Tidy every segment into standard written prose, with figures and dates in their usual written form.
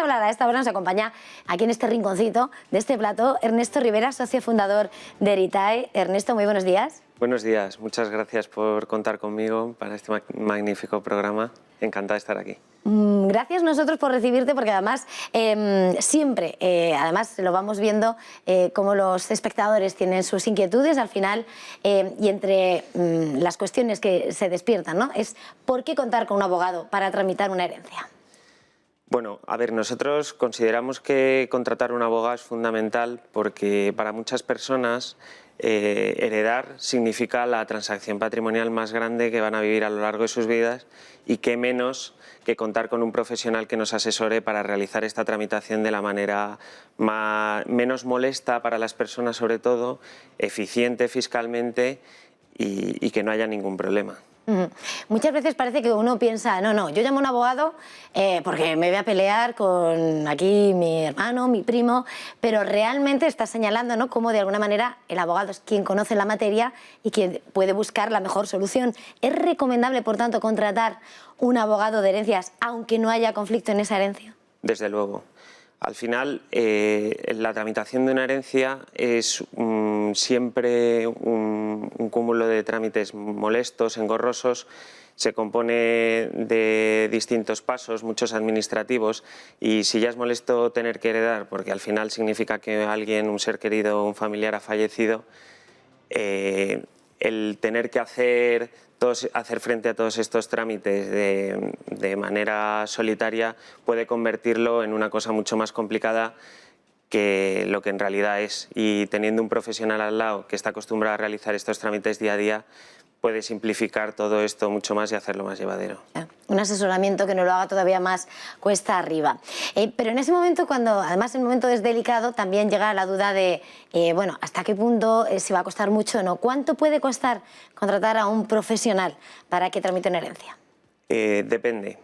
hablar a esta hora, nos acompaña aquí en este rinconcito de este plató Ernesto Rivera, socio fundador de Eritae. Ernesto, muy buenos días. Buenos días, muchas gracias por contar conmigo para este magnífico programa. Encantado de estar aquí. Gracias nosotros por recibirte, porque además siempre, además lo vamos viendo cómo los espectadores tienen sus inquietudes al final y entre las cuestiones que se despiertan, ¿no? Es ¿por qué contar con un abogado para tramitar una herencia? Bueno, a ver, nosotros consideramos que contratar un abogado es fundamental porque para muchas personas heredar significa la transacción patrimonial más grande que van a vivir a lo largo de sus vidas, y qué menos que contar con un profesional que nos asesore para realizar esta tramitación de la manera menos molesta para las personas, sobre todo, eficiente fiscalmente y que no haya ningún problema. Muchas veces parece que uno piensa, no, yo llamo a un abogado porque me voy a pelear con aquí mi hermano, mi primo, pero realmente está señalando, ¿no?, cómo de alguna manera el abogado es quien conoce la materia y quien puede buscar la mejor solución. ¿Es recomendable, por tanto, contratar un abogado de herencias aunque no haya conflicto en esa herencia? Desde luego. Al final, la tramitación de una herencia es siempre un cúmulo de trámites molestos, engorrosos. Se compone de distintos pasos, muchos administrativos, y si ya es molesto tener que heredar, porque al final significa que alguien, un ser querido, un familiar ha fallecido, el tener que hacer frente a todos estos trámites de manera solitaria puede convertirlo en una cosa mucho más complicada que lo que en realidad es. Y teniendo un profesional al lado que está acostumbrado a realizar estos trámites día a día, puede simplificar todo esto mucho más y hacerlo más llevadero. Un asesoramiento que no lo haga todavía más cuesta arriba. Pero en ese momento, cuando además el momento es delicado, también llega la duda de, bueno, ¿hasta qué punto si va a costar mucho o no? ¿Cuánto puede costar contratar a un profesional para que tramite una herencia? Depende.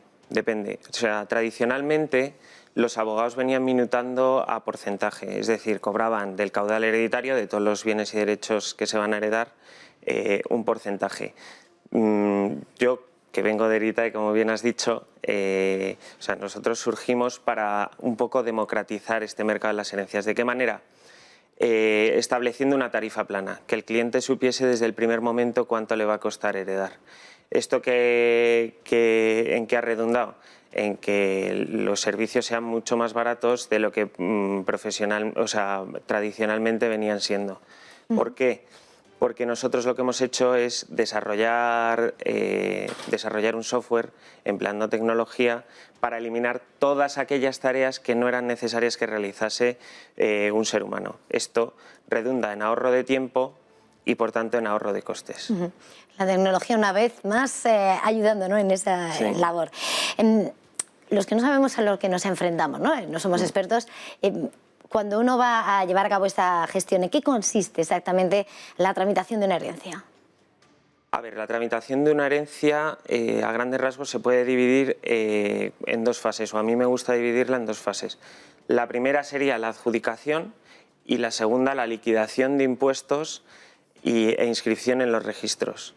O sea, tradicionalmente los abogados venían minutando a porcentaje, es decir, cobraban del caudal hereditario, de todos los bienes y derechos que se van a heredar, un porcentaje. Yo, que vengo de Eritae, como bien has dicho, o sea, nosotros surgimos para un poco democratizar este mercado de las herencias. ¿De qué manera? Estableciendo una tarifa plana, que el cliente supiese desde el primer momento cuánto le va a costar heredar. ¿Esto en qué ha redundado? En que los servicios sean mucho más baratos de lo que tradicionalmente venían siendo. ¿Por qué? Porque nosotros lo que hemos hecho es desarrollar un software empleando tecnología para eliminar todas aquellas tareas que no eran necesarias que realizase un ser humano. Esto redunda en ahorro de tiempo y, por tanto, en ahorro de costes. La tecnología, una vez más, ayudando, ¿no?, en esa labor. Los que no sabemos a lo que nos enfrentamos, no somos expertos. Cuando uno va a llevar a cabo esta gestión, ¿en qué consiste exactamente la tramitación de una herencia? A ver, la tramitación de una herencia, a grandes rasgos, se puede dividir en dos fases, o a mí me gusta dividirla en dos fases. La primera sería la adjudicación y la segunda la liquidación de impuestos e inscripción en los registros.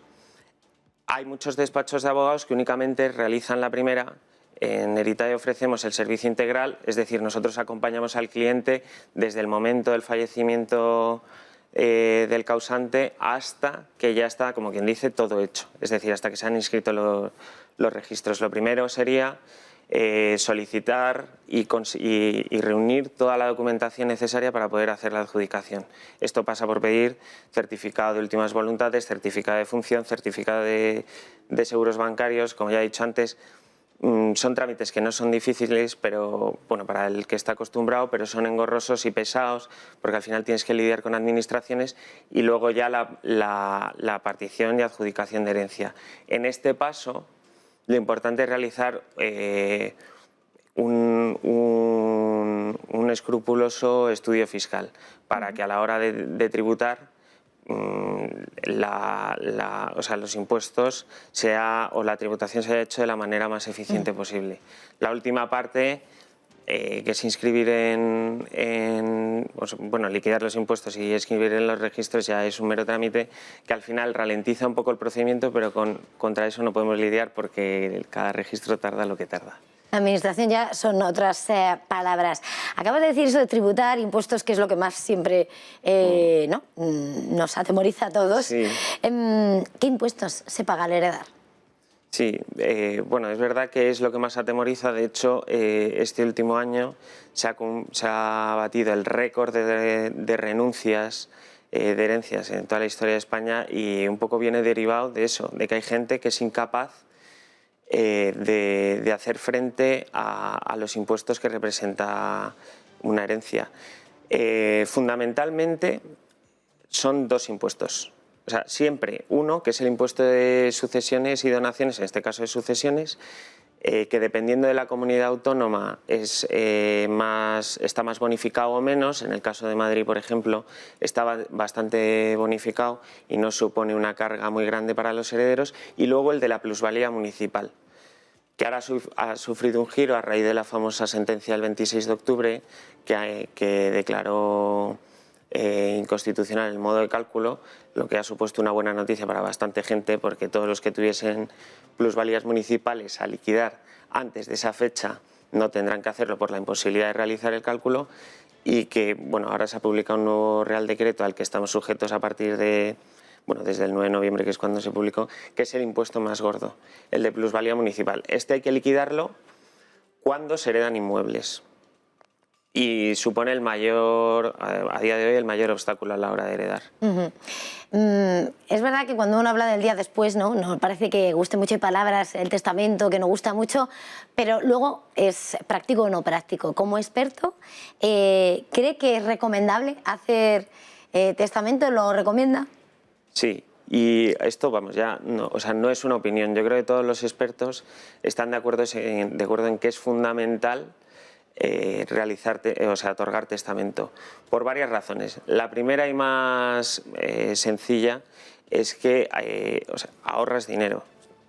Hay muchos despachos de abogados que únicamente realizan la primera. En Eritae ofrecemos el servicio integral, es decir, nosotros acompañamos al cliente desde el momento del fallecimiento del causante hasta que ya está, como quien dice, todo hecho, es decir, hasta que se han inscrito los registros. Lo primero sería solicitar y reunir toda la documentación necesaria para poder hacer la adjudicación. Esto pasa por pedir certificado de últimas voluntades, certificado de función, certificado de seguros bancarios. Como ya he dicho antes, son trámites que no son difíciles, pero bueno, para el que está acostumbrado, pero son engorrosos y pesados, porque al final tienes que lidiar con administraciones, y luego ya la partición y adjudicación de herencia. En este paso, lo importante es realizar un escrupuloso estudio fiscal para que a la hora de tributar los impuestos o la tributación se haya hecho de la manera más eficiente posible. La última parte, que es inscribir liquidar los impuestos y inscribir en los registros, ya es un mero trámite que al final ralentiza un poco el procedimiento, pero contra eso no podemos lidiar porque cada registro tarda lo que tarda. La administración ya son otras palabras. Acabas de decir eso de tributar, impuestos, que es lo que más siempre ¿no? nos atemoriza a todos. Sí. ¿Qué impuestos se paga al heredar? Sí, bueno, es verdad que es lo que más atemoriza. De hecho, este último año se ha batido el récord de renuncias de herencias en toda la historia de España, y un poco viene derivado de eso, de que hay gente que es incapaz de hacer frente a los impuestos que representa una herencia. Fundamentalmente son dos impuestos. O sea, siempre uno, que es el impuesto de sucesiones y donaciones, en este caso de sucesiones, que dependiendo de la comunidad autónoma está más bonificado o menos. En el caso de Madrid, por ejemplo, está bastante bonificado y no supone una carga muy grande para los herederos. Y luego el de la plusvalía municipal, que ahora ha sufrido un giro a raíz de la famosa sentencia del 26 de octubre que declaró inconstitucional el modo de cálculo, lo que ha supuesto una buena noticia para bastante gente, porque todos los que tuviesen plusvalías municipales a liquidar antes de esa fecha no tendrán que hacerlo por la imposibilidad de realizar el cálculo, y que bueno, ahora se ha publicado un nuevo Real Decreto al que estamos sujetos a partir de, bueno, desde el 9 de noviembre, que es cuando se publicó, que es el impuesto más gordo, el de plusvalía municipal. Este hay que liquidarlo cuando se heredan inmuebles, y supone el mayor, a día de hoy, el mayor obstáculo a la hora de heredar. Es verdad que cuando uno habla del día después, no parece que guste mucho de palabras, el testamento, que no gusta mucho, pero luego es práctico o no práctico. Como experto, ¿cree que es recomendable hacer testamento? ¿Lo recomienda? Sí. Y esto, vamos, ya no, o sea, no es una opinión. Yo creo que todos los expertos están de acuerdo en que es fundamental otorgar testamento, por varias razones. La primera y más sencilla es que ahorras dinero.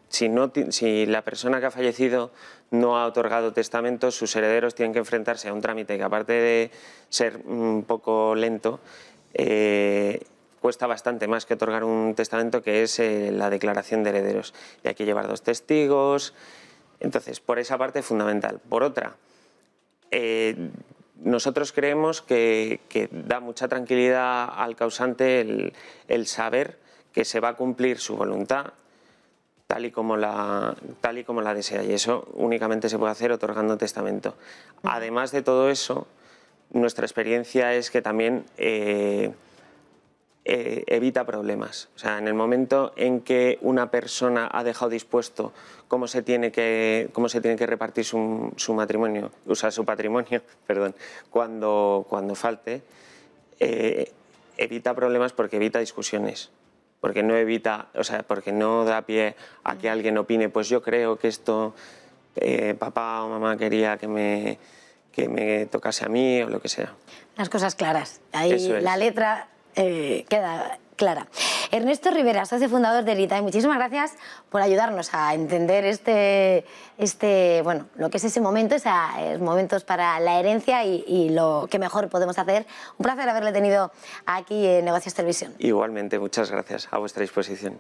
Si la persona que ha fallecido no ha otorgado testamento, sus herederos tienen que enfrentarse a un trámite que, aparte de ser un poco lento, cuesta bastante más que otorgar un testamento, que es la declaración de herederos. Y hay que llevar 2 testigos. Entonces, por esa parte es fundamental. Por otra, nosotros creemos que da mucha tranquilidad al causante el saber que se va a cumplir su voluntad tal y como la desea, y eso únicamente se puede hacer otorgando testamento. Además de todo eso, nuestra experiencia es que también evita problemas. O sea, en el momento en que una persona ha dejado dispuesto cómo se tiene que repartir su matrimonio, su patrimonio, perdón, cuando falte, evita problemas, porque evita discusiones, porque no da pie a que alguien opine, pues yo creo que esto papá o mamá quería que me tocase a mí, o lo que sea. Las cosas claras. Ahí la letra queda clara. Ernesto Rivera, socio fundador de Eritae, muchísimas gracias por ayudarnos a entender bueno, lo que es ese momento, esos momentos para la herencia y lo que mejor podemos hacer. Un placer haberle tenido aquí en Negocios Televisión. Igualmente, muchas gracias, a vuestra disposición.